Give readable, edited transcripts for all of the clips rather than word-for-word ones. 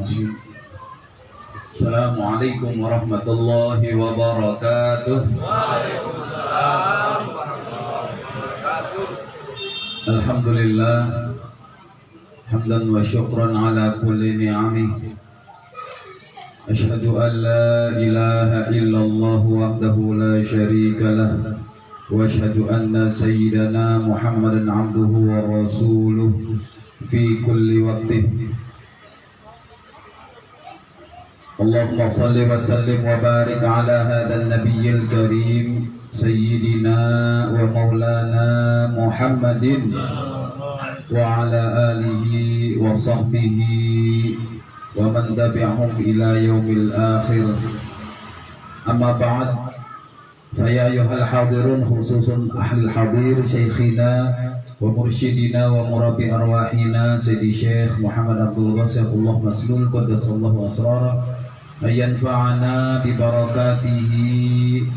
Bismillahirrahmanirrahim. Assalamualaikum warahmatullahi wabarakatuh. Waalaikumsalam warahmatullahi wabarakatuh. Alhamdulillah hamdan wa syukran ala kulli ni'amih. Ashhadu an la ilaha illallah wahdahu la syarika lah wa ashhadu anna sayyidana Muhammadan abduhu wa rasuluh fi kulli waqtin. Allahumma salli wa sallim wa barik ala hadzal nabiyyil karim sayyidina wa maulana Muhammadin wa ala alihi wa sahbihi wa man tabi'ahum ila yaumil akhir. Amma ba'd, fa ya ayyuhal hadirun, khususun ahlul hadir, syekhina wa mursyidina wa murabbi arwahina Sayyidi Syekh Muhammad Abdul Ghasifullah Maslul Qaddasallahu asrara ayanfa'ana bi barakatihi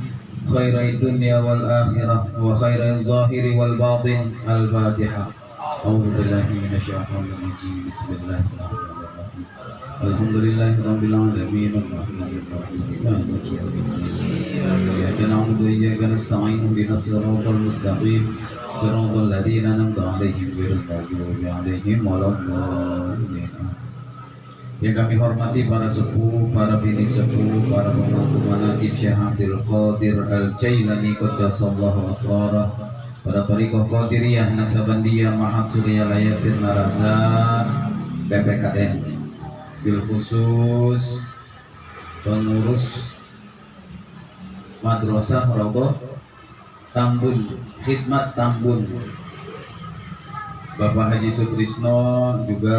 khairai dunya wal akhirah wa khairai zahiri wal batin. Al-Fatihah. A'udzu billahi minasyaitonir rajim. Bismillahirrahmanirrahim. Alhamdulillahirabbil alamin arrahmanir rahim maliki yaumiddin. Iyyaka na'budu wa iyyaka nasta'in ihdinas siratal mustaqim siratal ladzina an'amta 'alaihim ghairil maghdubi 'alaihim waladdallin. Yang kami hormati para sepuh, para bini sepuh, para pemangku manaqib Syekh Abdul Qadir Al-Jailani qaddasallahu asrarah, para tariqah Qadiriyah Naksabandiyah Mahat Surya Layasir Narasa BPKN, bil khusus pengurus Madrasah Raudhah Tambun, Khidmat Tambun, Bapak Haji Sutrisno, juga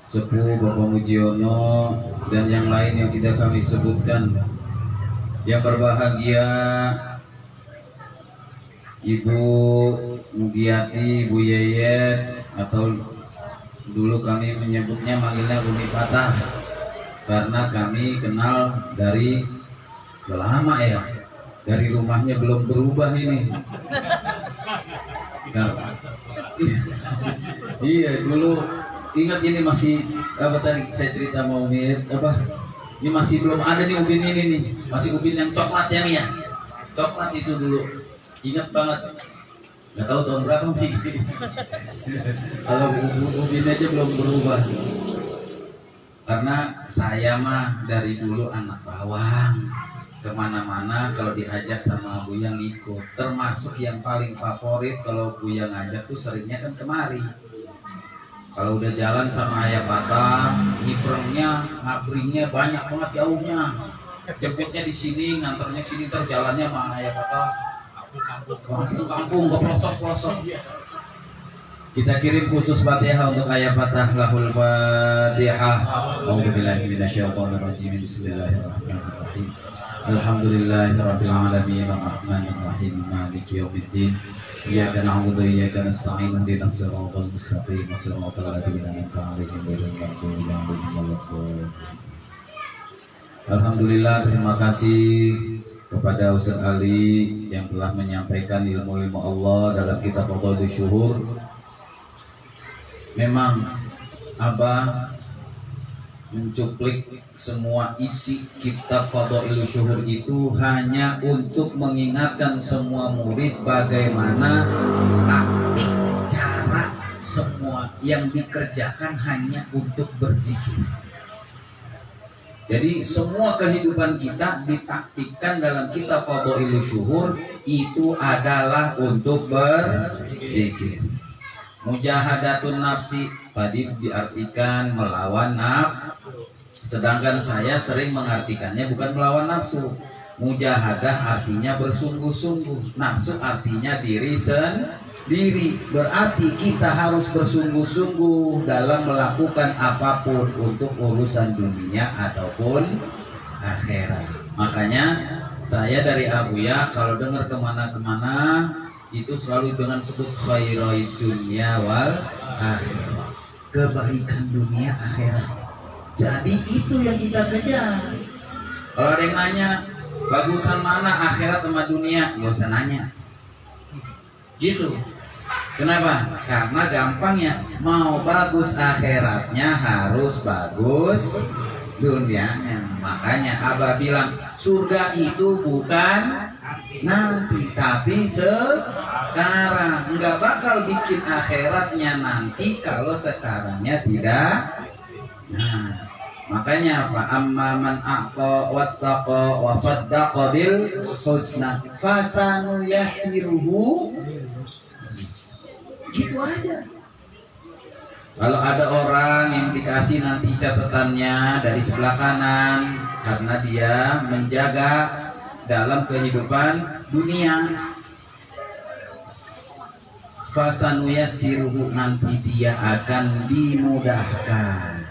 Sepuh Bapak Mujiono, dan yang lain yang tidak kami sebutkan. Yang berbahagia Ibu Mugiati, Ibu Yeyet, atau dulu kami menyebutnya manggilnya Umi Fatah, karena kami kenal dari lama ya, dari rumahnya belum berubah ini. Nah, iya dulu. Ingat ini masih apa tadi saya cerita mau apa? Ini masih belum ada nih ubin ini nih, masih ubin yang coklat yang ya, coklat itu dulu. Ingat banget. Nggak tahu tahun berapa sih. Kalau ubin aja belum berubah. Karena saya mah dari dulu anak bawang, kemana-mana kalau diajak sama Buya ikut. Termasuk yang paling favorit kalau Buya ngajak tuh seringnya kan kemari. Kalau udah jalan sama Ayah Patah, nyiprengnya, ngabringnya banyak banget jauhnya. Jemputnya di sini, nganternya sini, terus jalannya sama Ayah Patah kampung ke pelosok-pelosok. Kita kirim khusus Fatihah untuk Ayah Patah. Lahul Fatihah. A'udzubillahi minasyaitonir rajim. Bismillahirrahmanirrahim. Alhamdulillahirabbil alamin arrahmanir rahim maliki yaumiddin. Iyyaka na'budu wa iyyaka nasta'in ihdinas siratal mustaqim siratal ladzina an'amta 'alaihim ghairil maghdubi 'alaihim waladdallin. Alhamdulillah, terima kasih kepada Ustaz Ali yang telah menyampaikan ilmu-ilmu Allah dalam kitab Fadhailus Syuhur. Memang Abah mencuplik semua isi kitab Fadhailus Syuhur itu hanya untuk mengingatkan semua murid bagaimana taktik cara semua yang dikerjakan hanya untuk berzikir. Jadi semua kehidupan kita ditaktikkan dalam kitab Fadhailus Syuhur itu adalah untuk berzikir. Mujahadatun nafsi tadi diartikan melawan nafsu. Sedangkan saya sering mengartikannya bukan melawan nafsu. Mujahadah artinya bersungguh-sungguh. Nafsu artinya diri sendiri. Berarti kita harus bersungguh-sungguh dalam melakukan apapun untuk urusan dunia ataupun akhirat. Makanya saya dari Abuya kalau dengar kemana-kemana itu selalu dengan sebut khairai dunya wal akhirat, kebaikan dunia akhirat. Jadi itu yang kita kejar. Kalau ada yang nanya bagusan mana akhirat sama dunia, nggak usah nanya. Gitu. Kenapa? Karena gampangnya mau bagus akhiratnya harus bagus dunianya. Makanya Abah bilang surga itu bukan nanti tapi sekarang. Nggak bakal bikin akhiratnya nanti kalau sekarangnya tidak. Nah, makanya apa? Amman a'ta wattaqa wa saddaqa bil husna fasanu yasiruhu. Gitu aja. Kalau ada orang yang dikasih nanti catatannya dari sebelah kanan karena dia menjaga dalam kehidupan dunia, fasanu yasiruhu, nanti dia akan dimudahkan.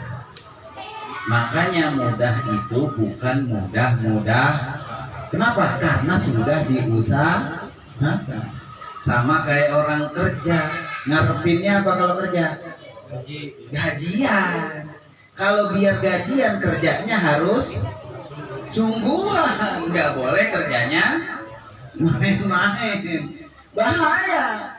Makanya mudah itu bukan mudah-mudah. Kenapa? Karena sudah diusahakan. Sama kayak orang kerja, ngarepinnya apa kalau kerja? Gajian. Kalau biar gajian kerjanya harus sungguhan, nggak boleh kerjanya main-main, bahaya.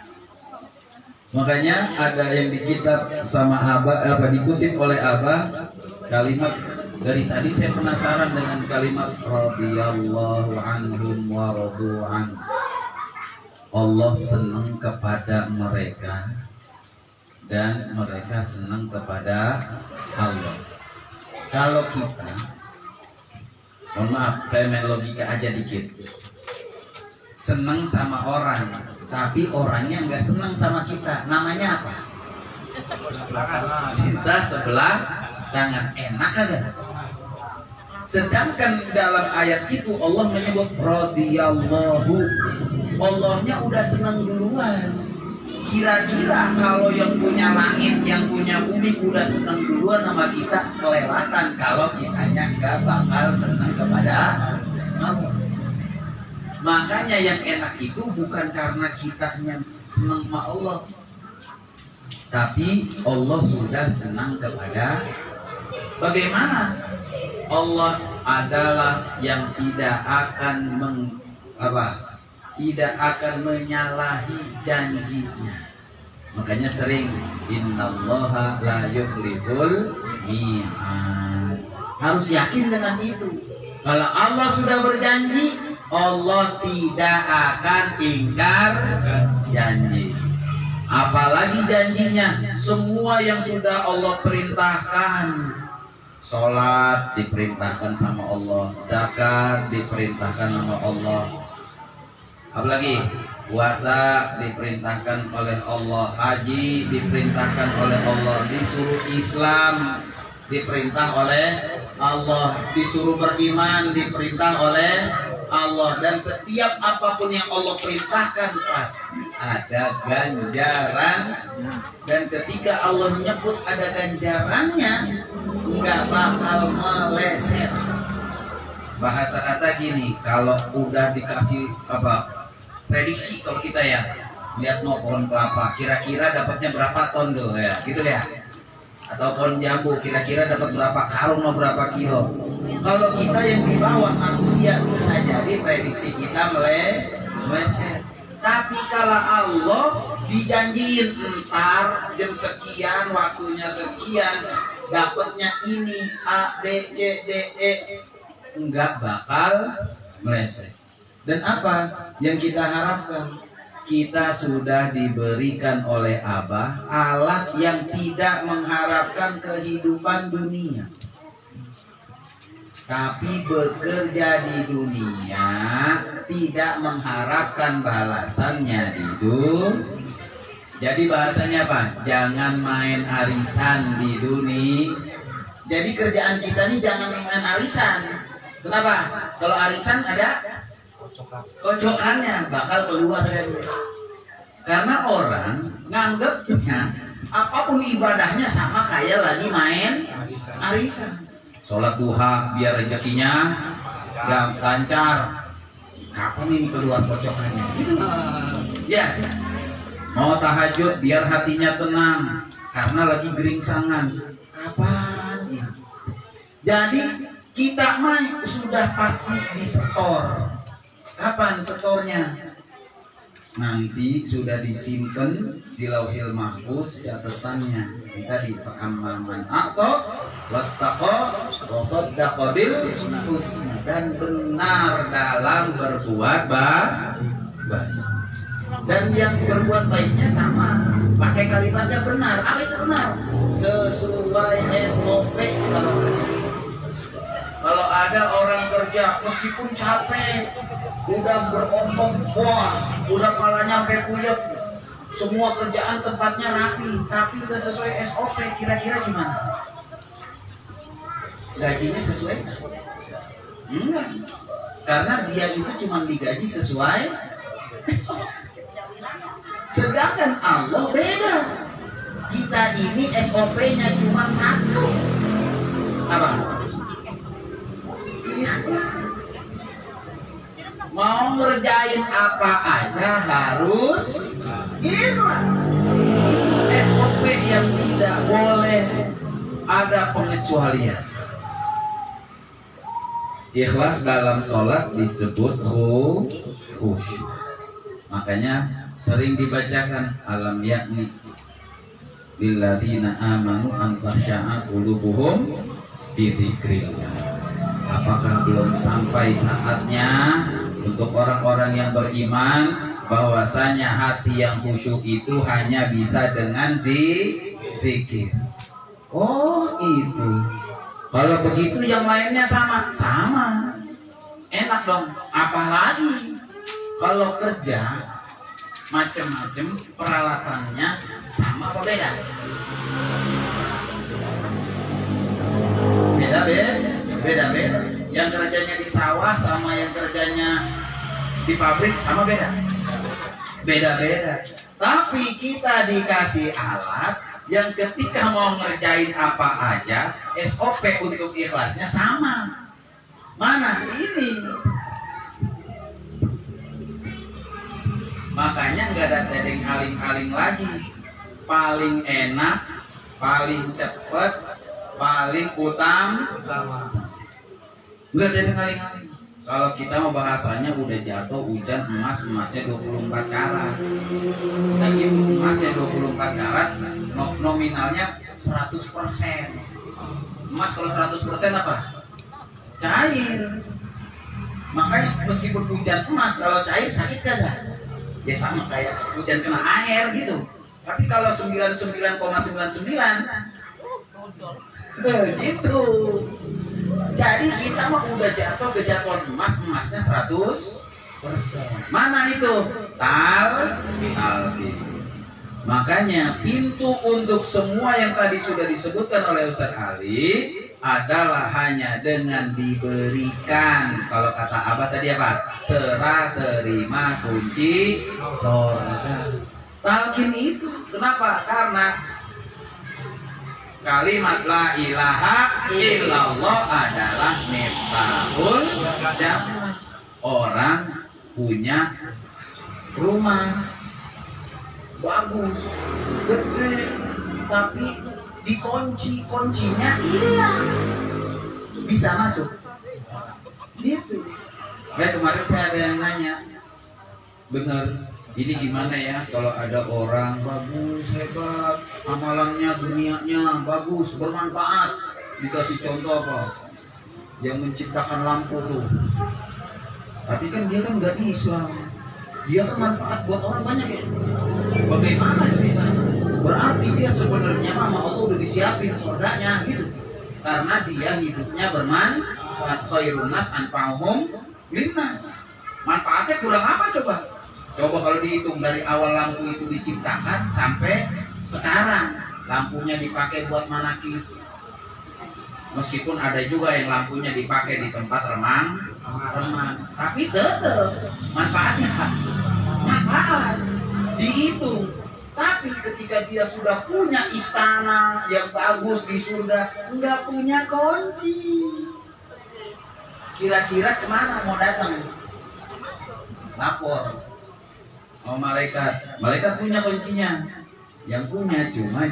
Makanya ada yang di kitab sama Abah, dikutip oleh Abah kalimat dari tadi saya penasaran dengan kalimat radhiyallahu anhum wa radu an. Allah senang kepada mereka dan mereka senang kepada Allah. Kalau kita, mohon maaf saya main logika aja dikit, senang sama orang tapi orangnya nggak senang sama kita, namanya apa? Cinta sebelah tangan. Enak agak? Sedangkan dalam ayat itu Allah menyebut radhiyallahu, Allahnya udah senang duluan. Kira-kira kalau yang punya langit, yang punya bumi udah senang duluan sama kita, kelewatan kalau kitanya nggak bakal senang kepada Allah. Makanya yang enak itu bukan karena kitanya senang sama Allah, tapi Allah sudah senang kepada. Bagaimana? Allah adalah yang tidak akan tidak akan menyalahi janjinya. Makanya sering innallaha la yukhliful mi'ad. Harus yakin dengan itu. Kalau Allah sudah berjanji, Allah tidak akan ingkar janji. Apalagi janjinya, semua yang sudah Allah perintahkan. Sholat diperintahkan sama Allah, zakat diperintahkan sama Allah. Apalagi puasa diperintahkan oleh Allah, haji diperintahkan oleh Allah, disuruh Islam diperintah oleh Allah, disuruh beriman diperintah oleh Allah, dan setiap apapun yang Allah perintahkan pasti ada ganjaran. Dan ketika Allah menyebut ada ganjarannya, nggak bakal meleset. Bahasa kata gini, kalau udah dikasih prediksi, kalau kita ya lihat mau pohon kelapa, kira-kira dapatnya berapa ton tuh ya, gitu ya. Atau pohon jambu, kira-kira dapat berapa karung atau berapa kilo. Kalau kita yang di bawah manusia bisa jadi prediksi kita meleset. Tapi kalau Allah dijanjiin ntar jam sekian, waktunya sekian, dapatnya ini A, B, C, D, E, enggak bakal meleset. Dan apa yang kita harapkan? Kita sudah diberikan oleh Abah alat yang tidak mengharapkan kehidupan dunia, tapi bekerja di dunia tidak mengharapkan balasannya di dunia. Jadi bahasanya apa? Jangan main arisan di dunia. Jadi kerjaan kita ini jangan main arisan. Kenapa? Kalau arisan ada kocokannya, bakal keluar dari. Karena orang nganggepnya apapun ibadahnya sama kayak lagi main arisan. Sholat duha biar rezekinya lancar. Kapan ini keluar kocokannya? Ya. Mau tahajud biar hatinya tenang karena lagi geringsangan. Kapan ini? Jadi kita mah sudah pasti disetor. Kapan setornya? nanti sudah disimpan di Lauhil Mahfuz catatannya. Kita di amman atau wattaqo wa saddaqa bil husna, dan benar dalam berbuat baik. Dan yang berbuat baiknya sama, pakai kalimatnya benar. Apa itu benar? Sesuai SOP. Kalau ada orang kerja meskipun capek, udah berompong, wah, udah palanya sampai puyeng, semua kerjaan tempatnya rapi, tapi udah sesuai SOP, kira-kira gimana? Gajinya sesuai? Enggak, karena dia itu cuma digaji sesuai SOP. Sedangkan Allah beda. Kita ini SOP-nya cuma satu. Apa? Mau ngerjain apa aja harus ikhlas. Itu SOP yang tidak boleh ada pengecualian. Ikhlas dalam sholat disebut khusyuk. Makanya sering dibacakan alam yakni lilladzina amanu an takhsha'a qulubuhum bi dzikrillah. Apakah belum sampai saatnya untuk orang-orang yang beriman bahwasanya hati yang khusyuk itu hanya bisa dengan zikir? Oh itu. Kalau begitu yang lainnya sama. Enak dong. Apalagi kalau kerja macam-macam peralatannya sama apa beda? Beda. Yang kerjanya di sawah sama yang kerjanya di pabrik sama beda. Tapi kita dikasih alat yang ketika mau ngerjain apa aja, SOP untuk ikhlasnya sama. Mana ini? Makanya nggak ada tedeng aling-aling lagi. Paling enak, paling cepet, paling utama. Nggak tedeng aling-aling. Kalau kita mau bahasanya udah jatuh hujan emasnya 24 karat. Lagi emasnya 24 karat, nominalnya 100%. Emas kalau 100% apa? Cair. Makanya meskipun hujan emas, kalau cair sakit kagak? Ya sama kayak hujan kena air gitu. Tapi kalau 99,99 gitu. Jadi kita mah udah jatuh kejatuhan emasnya 100%. Mana itu? Talqin. Makanya pintu untuk semua yang tadi sudah disebutkan oleh Ustaz Ali adalah hanya dengan diberikan, kalau kata Abah tadi apa? Serah terima kunci surga. Talqin itu kenapa? Karena kalimat la ilaha illallah adalah miftahul jannah. Orang punya rumah bagus, gede, tapi dikunci, kuncinya hilang, bisa masuk gitu. Kemarin saya ada yang nanya, bener ini gimana ya kalau ada orang bagus, hebat, amalannya, dunianya bagus, bermanfaat, dikasih contoh apa? Yang menciptakan lampu tuh, tapi kan dia kan nggak Islam, dia kan manfaat buat orang banyak ya. Bagaimana ceritanya? Berarti dia sebenarnya sama Allah udah disiapin surganya gitu, karena dia hidupnya bermanfaat. Khairun nas anfa'uhum linnas. Manfaatnya kurang apa coba? Coba kalau dihitung dari awal lampu itu diciptakan sampai sekarang, lampunya dipakai buat manakib. Meskipun ada juga yang lampunya dipakai di tempat remang, tapi tetap manfaat dihitung. Tapi ketika dia sudah punya istana yang bagus di surga, nggak punya kunci, kira-kira kemana mau datang? Lapor. Malaikat punya kuncinya, yang punya cuma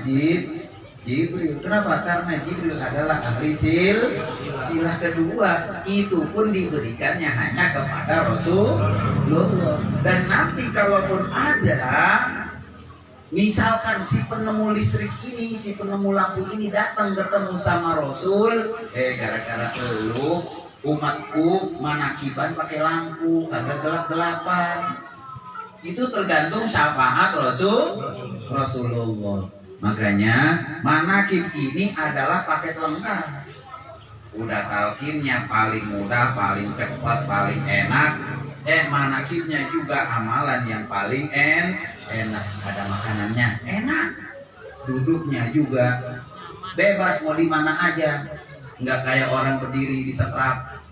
Jibril. Kenapa? Karena Jibril adalah ahli silah kedua. Itu pun diberikannya hanya kepada Rasulullah. Dan nanti kalaupun ada, misalkan si penemu listrik ini, si penemu lampu ini datang ketemu sama Rasul, gara-gara elu umatku manakiban pakai lampu, kagak gelap-gelapan. Itu tergantung syafaat Rasulullah. Makanya manakib ini adalah paket lengkap. Udah talqinnya paling mudah, paling cepat, paling enak. Manakibnya juga amalan yang paling enak. Ada makanannya enak, duduknya juga bebas mau di mana aja, nggak kayak orang berdiri di setrap.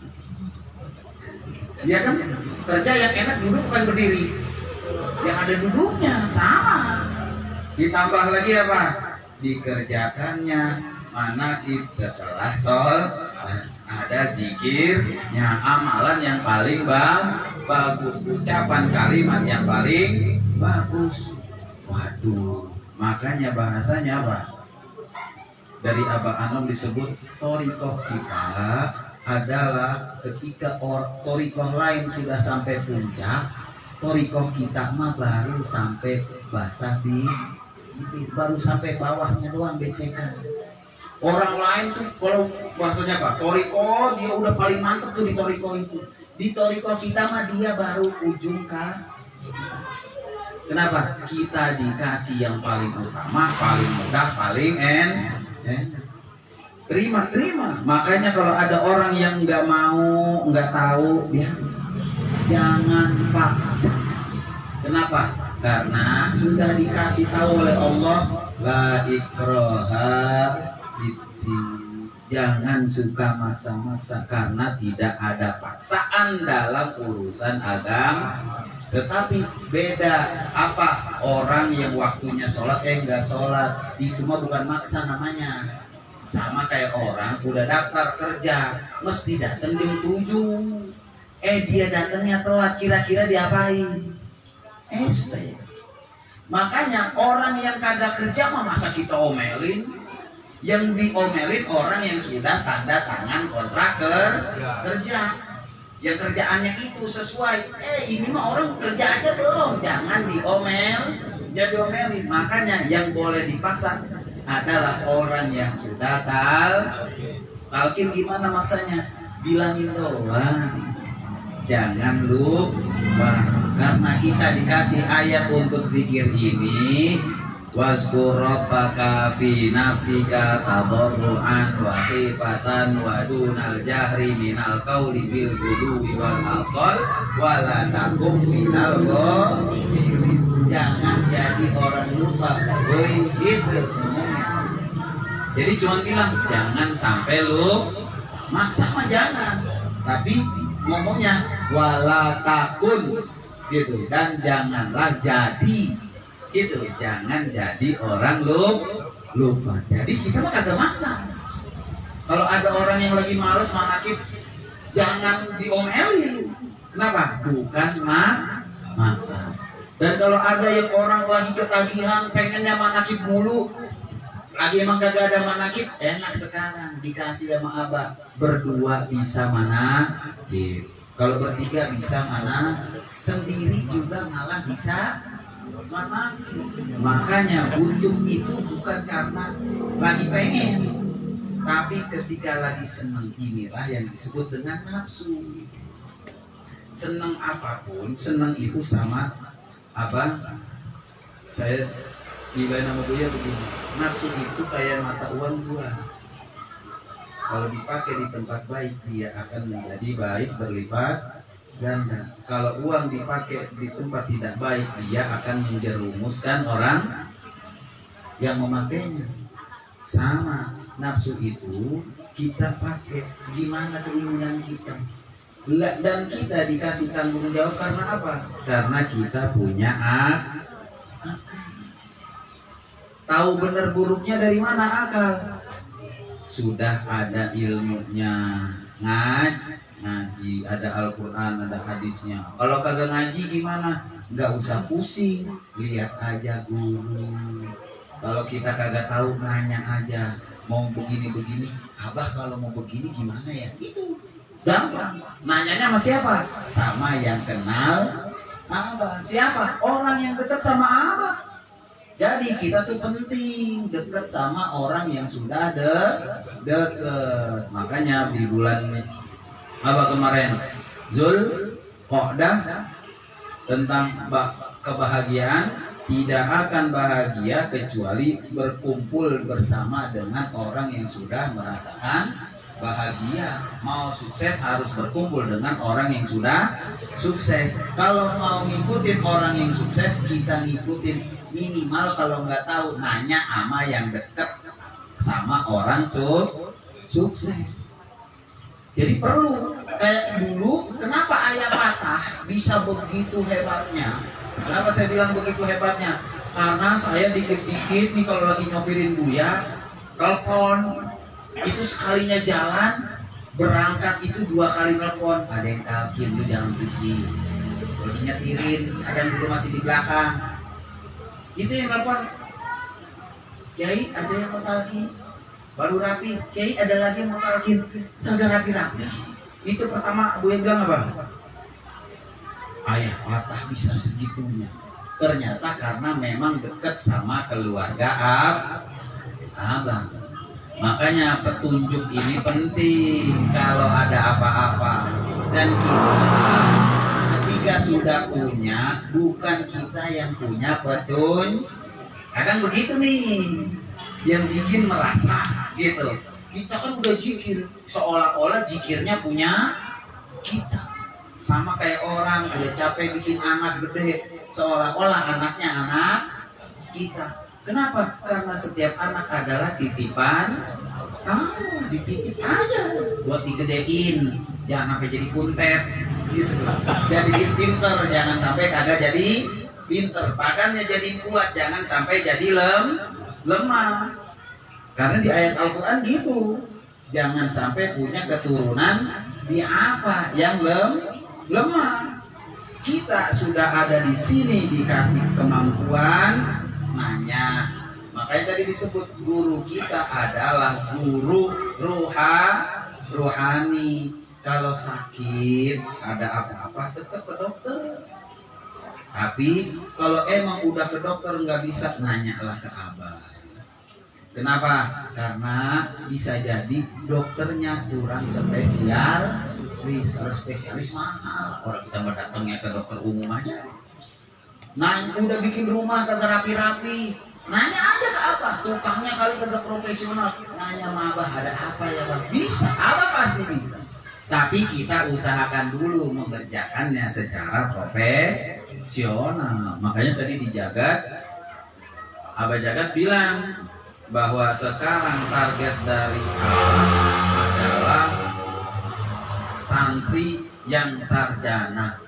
Ya kan, kerja yang enak duduk bukan berdiri, yang ada duduknya sama. Ditambah lagi apa? Dikerjakannya manakib setelah sholat, ada zikirnya, amalan yang paling bagus, ucapan kalimat yang paling bagus. Waduh, makanya bahasanya apa? Dari Aba Anom disebut torikoh kita adalah ketika torikoh lain sudah sampai puncak, torikoh kita mah baru sampai basah baru sampai bawahnya doang becekan. Orang lain tuh kalau bahasanya apa? Toriko dia udah paling mantep tuh di toriko itu. Di toriko kita mah dia baru ujung kaki. Kenapa? Kita dikasih yang paling utama, paling mudah, paling terima. Makanya kalau ada orang yang nggak mau, nggak tahu, ya jangan paksa. Kenapa? Karena sudah dikasih tahu oleh Allah, la ikraha fiddin. Jangan suka maksa-maksa, karena tidak ada paksaan dalam urusan agama. Tetapi beda apa orang yang waktunya sholat nggak sholat, itu mah bukan maksa namanya. Sama kayak orang udah daftar kerja, mesti datang jam 7. Dia datangnya telat, kira-kira diapain? SP. Makanya orang yang kagak kerja mah masa kita omelin? Yang diomelin orang yang sudah tanda tangan kontrak kerja. Yang kerjaannya itu sesuai. Ini mah orang kerja aja belum, jangan diomelin. Makanya yang boleh dipaksa adalah orang yang sudah talqin. Gimana maksanya? Bilangin doang. Jangan lupa, karena kita dikasih ayat untuk zikir ini. Wazkur rabbaka fi nafsika tadarruan wa khifatan wa dunal jahri minal qawli bil ghudwi wal asal wa la takum minal ghafilin. Jangan jadi orang lupa. Gitu ngomongnya. Jadi cuma bilang jangan sampai lu maksa mah jangan. Tapi ngomongnya wala takun gitu, dan janganlah jadi gitu, jangan jadi orang lupa. Jadi kita mah kagak maksa. Kalau ada orang yang lagi males manakib, jangan diomelin. Kenapa? Bukan maksa. Dan kalau ada yang orang lagi ketagihan pengennya manakib mulu, lagi emang kagak ada manakib, enak sekarang dikasih sama Abah, berdua bisa manakib, kalau bertiga bisa manakib, sendiri juga malah bisa manakib. Makanya butuh itu bukan karena lagi pengen, tapi ketika lagi senang, inilah yang disebut dengan nafsu. Senang apapun, senang itu sama Abah, saya nilai nama Buya begini, nafsu itu kayak mata uang 2. Kalau dipakai di tempat baik, dia akan menjadi baik berlipat ganda. Kalau uang dipakai di tempat tidak baik, dia akan menjerumuskan orang yang memakainya. Sama, nafsu itu kita pakai gimana keinginan kita. Dan kita dikasih tanggung jawab karena apa? Karena kita punya akal. Tahu benar buruknya dari mana akal? Sudah ada ilmunya, ngaji, ada Al-Quran, ada hadisnya. Kalau kagak ngaji gimana? Nggak usah pusing, lihat aja guru. Kalau kita kagak tahu nanya aja, mau begini-begini, abah kalau mau begini gimana ya? Gitu. Gampang. Nanyanya sama siapa? Sama yang kenal abah. Siapa? Orang yang dekat sama abah. Jadi kita tuh penting dekat sama orang yang sudah deket. Makanya di bulan apa kemarin Zulqa'dah tentang kebahagiaan, tidak akan bahagia kecuali berkumpul bersama dengan orang yang sudah merasakan bahagia. Mau sukses harus berkumpul dengan orang yang sudah sukses. Kalau mau ngikutin orang yang sukses, kita ngikutin minimal kalau nggak tahu nanya sama yang deket sama orang sukses. Jadi perlu kayak dulu, kenapa ayam patah bisa begitu hebatnya? Kenapa saya bilang begitu hebatnya? Karena saya dikit-dikit nih kalau lagi nyopirin Buya, telepon itu sekalinya jalan berangkat itu 2 kali telepon. Ada yang talkin, lu jangan berisik. Lagi nyetirin, ada yang dulu masih di belakang. Itu yang telepon. Kiai ada yang mau talkin, baru rapi. Kiai ada lagi yang mau talkin, kagak rapi-rapi. Itu pertama Buya bilang apa? Ayah patah bisa segitunya. Ternyata karena memang dekat sama keluarga abang. Makanya petunjuk ini penting kalau ada apa-apa. Dan kita ketika sudah punya, bukan kita yang punya petunjuk. Kadang begitu nih, yang bikin merasa gitu. Kita kan udah zikir, seolah-olah zikirnya punya kita. Sama kayak orang udah capek bikin anak gede, seolah-olah anaknya anak kita. Kenapa? Karena setiap anak adalah titipan. Dititip aja buat digedein, jangan sampai jadi kuntet gitu. Jadi pinter, jangan sampai kagak jadi pinter. Badannya jadi kuat, jangan sampai jadi lemah. Karena di ayat Al-Quran gitu, jangan sampai punya keturunan di apa yang lemah. Kita sudah ada di sini dikasih kemampuan nanya. Makanya tadi disebut guru kita adalah guru rohani. Kalau sakit ada apa-apa tetap ke dokter. Tapi kalau emang udah ke dokter nggak bisa, nanyalah ke abah. Kenapa? Karena bisa jadi dokternya kurang spesialis. Kalau spesialis mahal. Orang kita berdatangnya ke dokter umum aja. Nah, udah bikin rumah kagak rapi-rapi. Nanya aja ke apa? Tukangnya kali kagak profesional. Nanya sama abah, ada apa ya bang? Bisa, abah pasti bisa. Tapi kita usahakan dulu mengerjakannya secara profesional. Makanya tadi di Jagat, Abah Jagat bilang bahwa sekarang target dari abah adalah santri yang sarjana.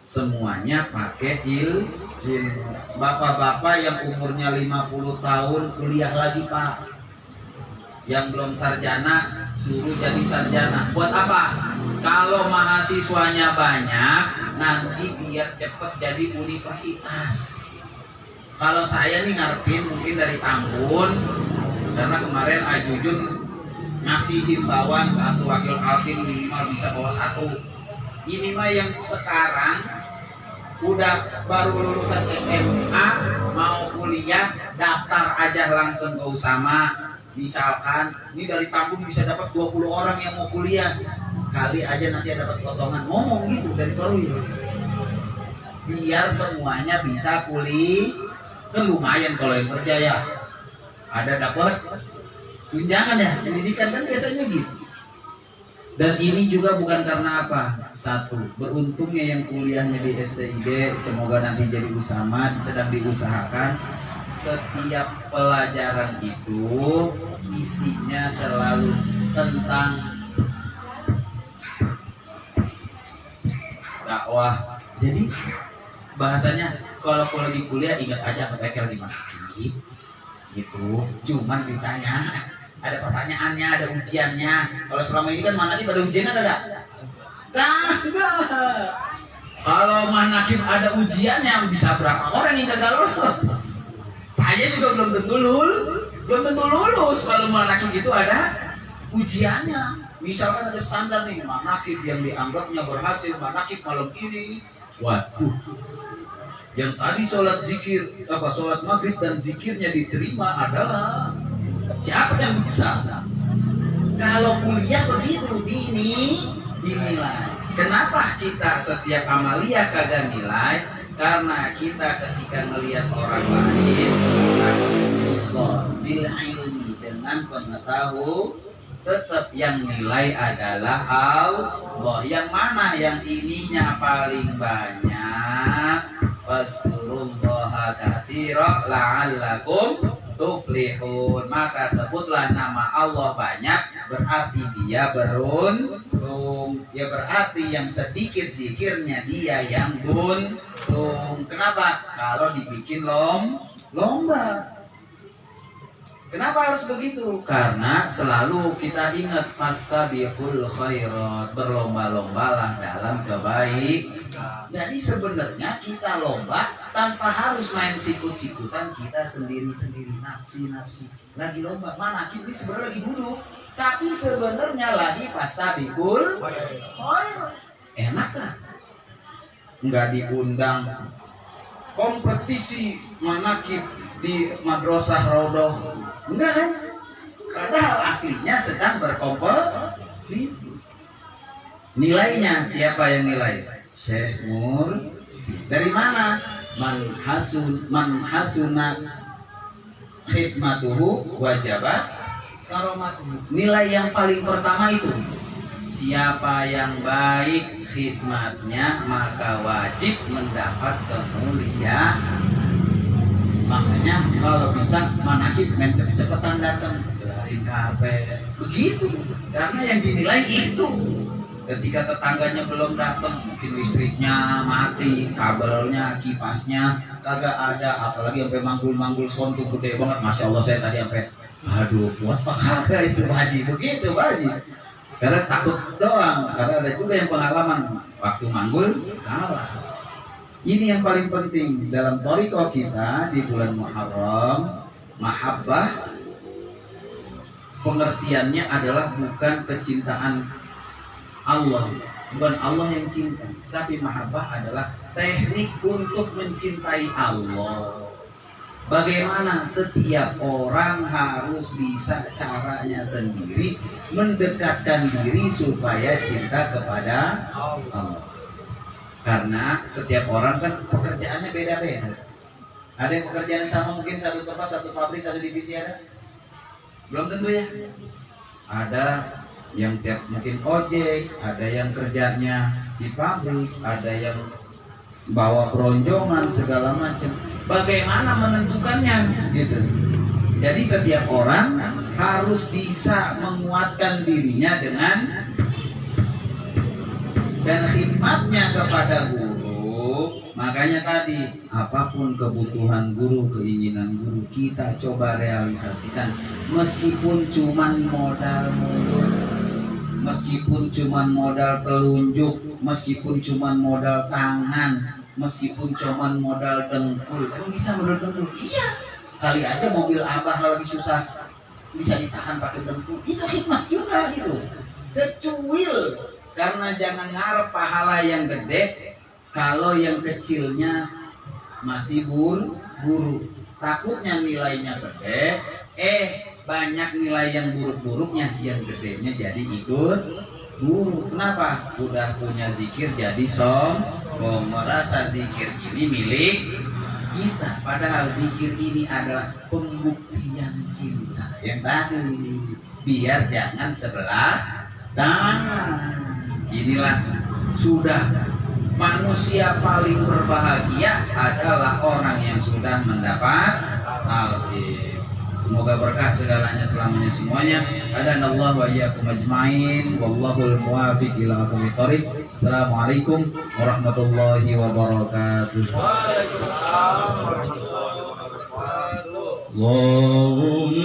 Semuanya pakai ilmu. Bapak-bapak yang umurnya 50 tahun kuliah lagi pak. Yang belum sarjana suruh jadi sarjana. Buat apa? Kalau mahasiswanya banyak, nanti biar cepet jadi universitas. Kalau saya nih ngarepin mungkin dari Tambun, karena kemarin Ajujun ngasih himbauan 1 wakil alkim minimal bisa bawa 1. Ini mah yang sekarang udah baru lulusan SMA mau kuliah, daftar aja langsung ke Usama. Misalkan ini dari Tambun bisa dapat 20 orang yang mau kuliah, kali aja nanti dapat potongan. Ngomong gitu dari Korwil, biar semuanya bisa kuliah. Kan lumayan kalau yang kerja ya ada dapat tunjangan ya. Pendidikan kan biasanya gitu. Dan ini juga bukan karena apa? Satu, beruntungnya yang kuliahnya di STIB, semoga nanti jadi Usama, sedang diusahakan. Setiap pelajaran itu isinya selalu tentang dakwah. Jadi bahasanya kalau lagi kuliah ingat aja ketekel di masjid gitu. Cuman ditanya, ada pertanyaannya, ada ujiannya. Kalau selama ini kan manakib ada ujiannya kagak? Kagak. Kalau manakib ada ujiannya bisa berapa orang yang kagak lolos? Saya juga belum tentu lulus kalau manakib itu ada ujiannya. Misalkan ada standar nih, manakib yang dianggapnya berhasil, manakib malam ini. Waduh, yang tadi sholat maghrib dan zikirnya diterima adalah siapa yang bisa? Kalau kuliah begitu dinilai. Kenapa kita setiap amalia kagak nilai? Karena kita ketika melihat orang lain bil ilmi dengan pengetahuan, tetap yang nilai adalah Allah. Yang mana yang ininya paling banyak? Fazkurullaha katsira la'allakum tuflihun. Maka sebutlah nama Allah banyak, berarti dia beruntung. Ya berarti yang sedikit zikirnya dia yang beruntung. Kenapa? Kalau dibikin lomba. Kenapa harus begitu? Karena selalu kita ingat fastabiqul khairat, berlomba-lombalah dalam kebaikan. Jadi sebenarnya kita lomba tanpa harus main sikut-sikutan, kita sendiri-sendiri, nafsi-nafsi. Lagi lomba, mana kita sebenarnya lagi duduk, tapi sebenarnya lagi fastabiqul khairat. Enak kan? Enggak diundang kompetisi manakib di madrasah Raudhah. Enggak kan? Padahal aslinya sedang berkompetisi. Nilainya siapa yang nilai? Syekh Mursi. Dari mana? Man hasuna khidmatuhu wajabat karomatuhu. Nilai yang paling pertama itu, siapa yang baik khidmatnya maka wajib mendapat kemuliaan. Makanya kalau bisa manakib main cepet-cepetan datang, kelarin kafe. Begitu. Karena yang dinilai itu. Ketika tetangganya belum datang, mungkin listriknya mati, kabelnya, kipasnya kagak ada, apalagi sampai manggul-manggul sound tuh gede banget. Masya Allah, saya tadi sampai aduh, buat apa kagak itu Pak Haji? Begitu Pak Haji. Karena takut doang. Karena ada juga yang pengalaman waktu manggul kalah. Ini yang paling penting dalam thariqah kita di bulan Muharram. Mahabbah pengertiannya adalah bukan kecintaan Allah, bukan Allah yang cinta, tapi mahabbah adalah teknik untuk mencintai Allah. Bagaimana setiap orang harus bisa caranya sendiri mendekatkan diri supaya cinta kepada Allah. Karena setiap orang kan pekerjaannya beda-beda. Ada yang pekerjaannya sama, mungkin satu tempat, satu pabrik, satu divisi ada. Belum tentu ya. Ada yang tiap mungkin ojek, ada yang kerjanya di pabrik, ada yang bawa peronjongan segala macam. Bagaimana menentukannya? Gitu. Jadi setiap orang harus bisa menguatkan dirinya dengan dan khidmatnya kepada guru. Makanya tadi apapun kebutuhan guru, keinginan guru, kita coba realisasikan. Meskipun cuman modal mulut, meskipun cuman modal telunjuk, meskipun cuman modal tangan, meskipun cuman modal dengkul. Kamu bisa modal dengkul? Iya. Kali aja mobil abah lagi susah bisa ditahan pakai dengkul. Itu khidmat juga gitu. Secuil. Karena jangan ngarep pahala yang gede kalau yang kecilnya masih buruk. Takutnya nilainya gede, banyak nilai yang buruk-buruknya, yang gedenya jadi ikut buruk. Kenapa? Udah punya zikir jadi sombong, merasa zikir ini milik kita. Padahal zikir ini adalah pembuktian cinta. Yang tadi, biar jangan sebelah tangan. Inilah sudah manusia paling berbahagia adalah orang yang sudah mendapat al-ilm. Semoga berkah segalanya selamanya semuanya. Hadanallahu wa iyyakum ajmain. Wallahul muwaffiq ila aqwamit thoriq. Assalamualaikum warahmatullahi wabarakatuh. Waalaikumsalam warahmatullahi wabarakatuh. Allahumma